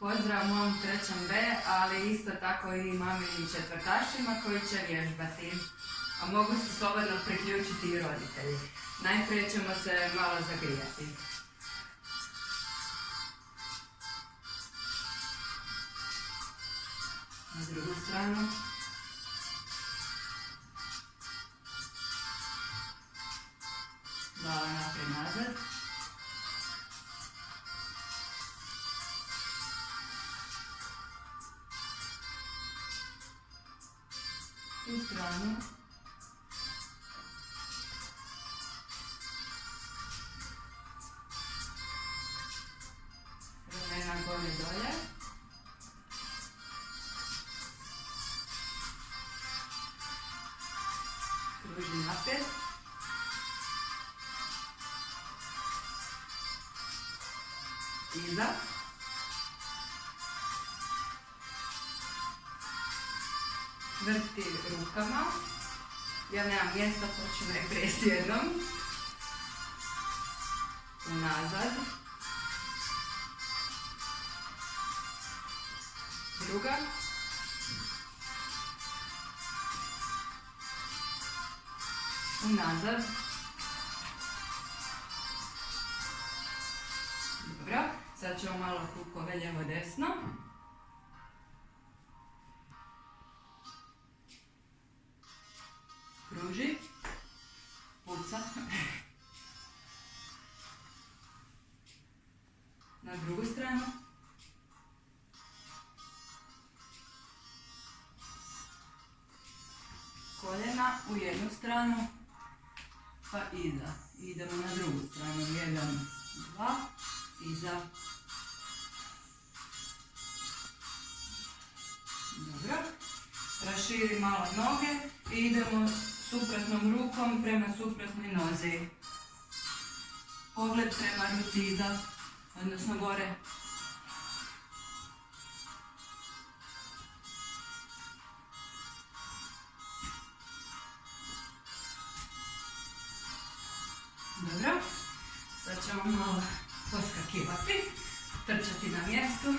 Pozdrav mom 3B, ali isto tako i maminim četvrtašima koji će vježbati. A mogu se slobodno priključiti i roditelji. Najprije ćemo se malo zagrijati. Na drugu stranu. Glava naprijed nazad. Tu stranu. Ramena gore dolje. Kruži naprijed. Iza. Vrti rukama. Ja nemam mjesta, pa ću najprije s jednom. Unazad. Druga. Unazad. Dobro. Sad ćemo malo kukove lijevo desno. Kruži. Puca. Na drugu stranu. Koljena u jednu stranu, pa iza. Idemo na drugu stranu. 1, 2, iza. Dobro. Raširi malo noge i idemo suprotnom rukom prema suprotnoj nozi. Pogled prema ruci iza, odnosno gore. Dobro. Sad ćemo malo poskakivati, trčati na mjestu.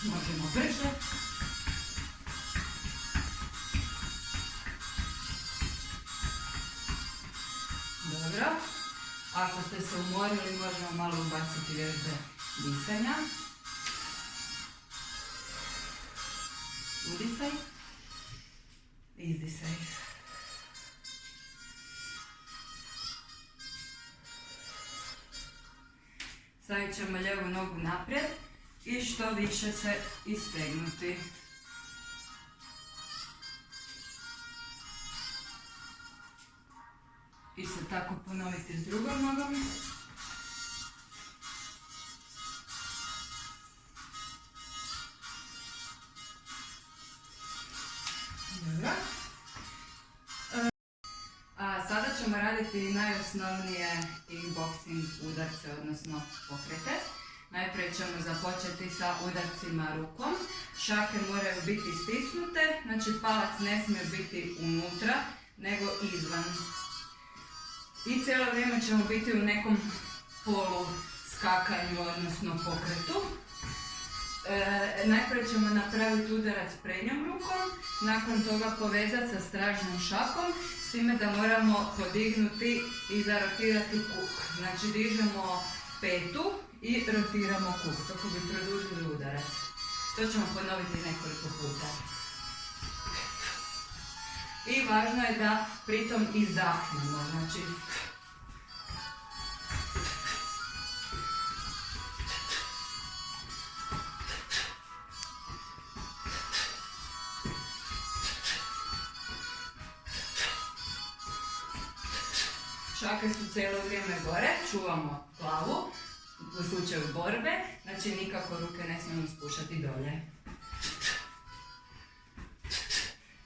Možemo brže. Dobro. Ako ste se umorili, možemo malo ubaciti vježbe disanja. Udisaj. Izdisaj. Stavit ćemo lijevu nogu naprijed i što više se istegnuti. Isto tako ponoviti s drugom nogom. Dobro. A sada ćemo raditi najosnovnije kickboxing udarce, odnosno pokrete. Najprije ćemo započeti sa udarcima rukom. Šake moraju biti stisnute, znači palac ne smije biti unutra, nego izvan. I cijelo vrijeme ćemo biti u nekom polu skakanju, odnosno pokretu. Najprije ćemo napraviti udarac prednjom rukom, nakon toga povezati sa stražnom šakom, s time da moramo podignuti i zarotirati kuk. Znači dižemo petu i rotiramo kuk, kako bi produžili udarac. To ćemo ponoviti nekoliko puta. I važno je da pritom izdahnemo, znači šake su cijelo vrijeme gore, čuvamo glavu u slučaju borbe, znači nikako ruke ne smijemo spuštati dolje.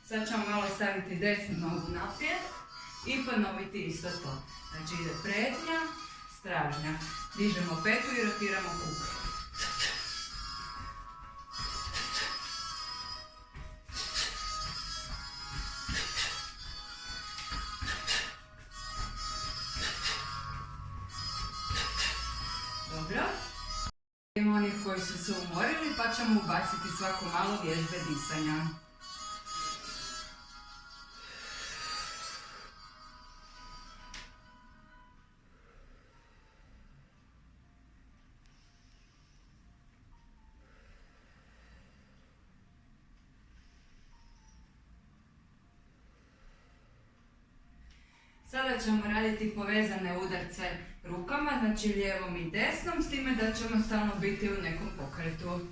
Sad ćemo malo staviti desnu nogu naprijed i ponoviti isto to. Znači ide prednja, stražnja. Dižemo petu i rotiramo kuk. Dobro. Ima onih koji su se umorili pa ćemo ubaciti svako malo vježbe disanja. Sada ćemo raditi povezane udarce rukama, znači lijevom i desnom, s time da ćemo stalno biti u nekom pokretu.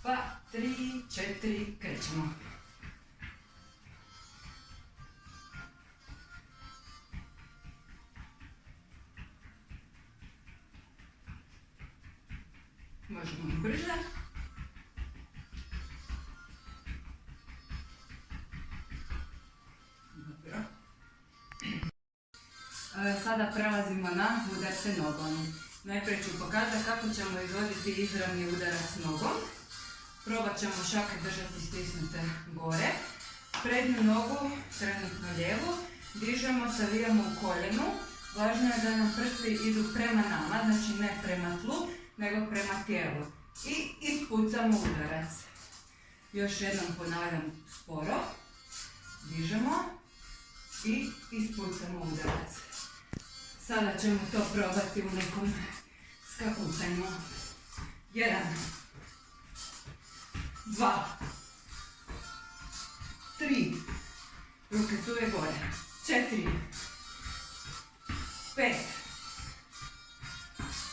Pa 3, 4, krećemo. Možemo i brže. Dobro. Sada prelazimo na udarce nogom. Najprije ću pokazati kako ćemo izvoditi izravni udarac nogom. Probat ćemo šake držati stisnute gore. Prednju nogu, trenutno lijevu, dižemo, savijamo u koljenu. Važno je da nam prsti idu prema nama, znači ne prema tlu, nego prema tijelu. I ispucamo udarac. Još jednom ponavljam sporo. Dižemo i ispucamo udarac. Sada ćemo to probati u nekom skakutanju. 1, 2, 3, ruke su uvijek gore, 4, 5,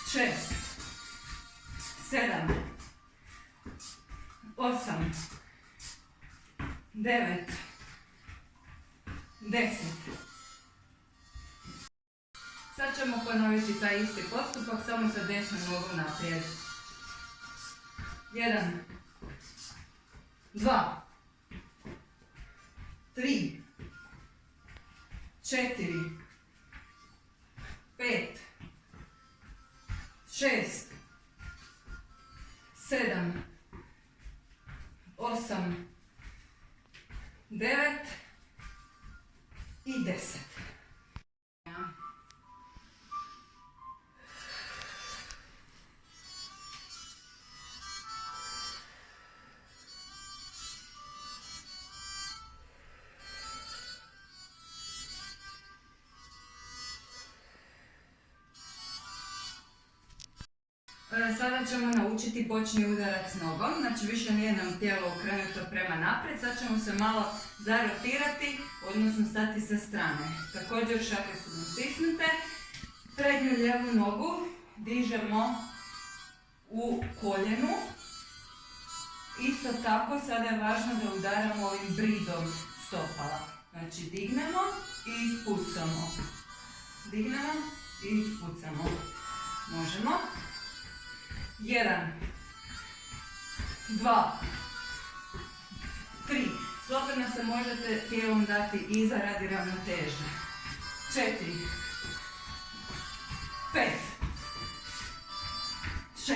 6, 7, 8, 9, 10. Sad ćemo ponoviti taj isti postupak, samo sa desnom nogom naprijed. 1, 2, 3, 4, 5, 6, 7, 8, 9 i 10. Sada ćemo naučiti bočni udarac nogom, znači više nije nam tijelo okrenuto prema naprijed, sad ćemo se malo zarotirati, odnosno stati sa strane. Također šake su nam stisnute, prednju lijevu nogu dižemo u koljenu. Isto tako sada je važno da udaramo ovim bridom stopala, znači dignemo i ispucamo. Dignemo i ispucamo. Možemo. 1, 2, 3. Slobodno se možete tijelom dati iza radi ravnoteže. 4, 5, 6,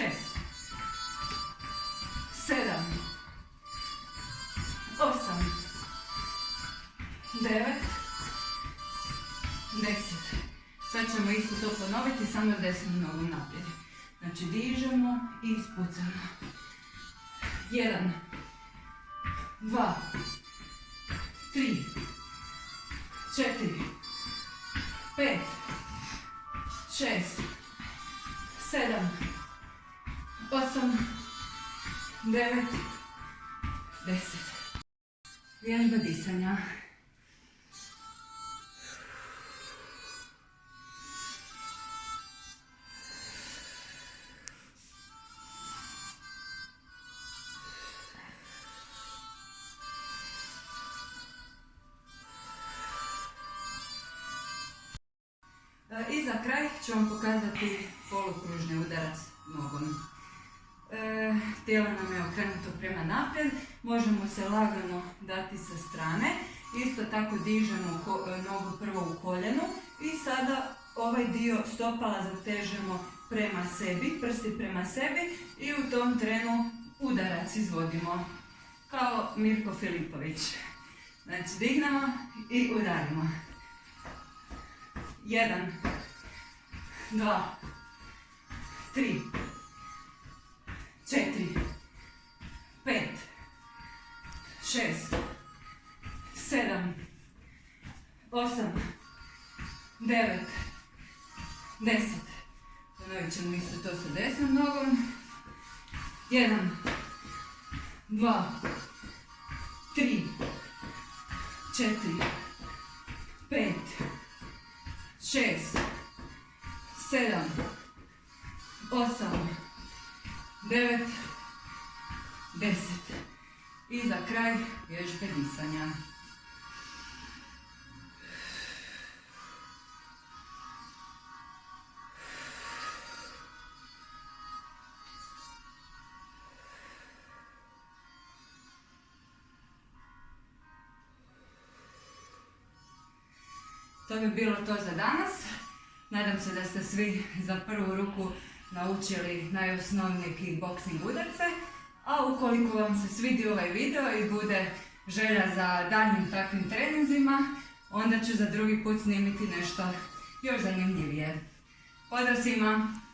7, 8, 9, 10. Sad ćemo isto to ponoviti, samo s desnom nogom naprijed. Znači dižemo i ispucamo. 1, 2, 3, 4, 5, 6, 7, 8, 9, 10. Vježba disanja. I za kraj ću vam pokazati polukružni udarac nogom. Tijelo nam je okrenuto prema naprijed, možemo se lagano dati sa strane. Isto tako dižemo nogu prvo u koljenu i sada ovaj dio stopala zatežemo prema sebi, prsti prema sebi i u tom trenu udarac izvodimo kao Mirko Filipović. Znači dignemo i udarimo. 1, 2, 3, 4, 5, 6, 7, 8, 9, 10. Ponovit ćemo isto to sa desnom nogom. 1, 2, 3, 4, 5, 6, 7, 8, 9, 10. I za kraj vježbe disanja. To bi bilo to za danas. Nadam se da ste svi za prvu ruku naučili najosnovnije kickboxing udarce. A ukoliko vam se svidi ovaj video i bude želja za daljnjim takvim treninzima, onda ću za drugi put snimiti nešto još zanimljivije. Pozdrav svima!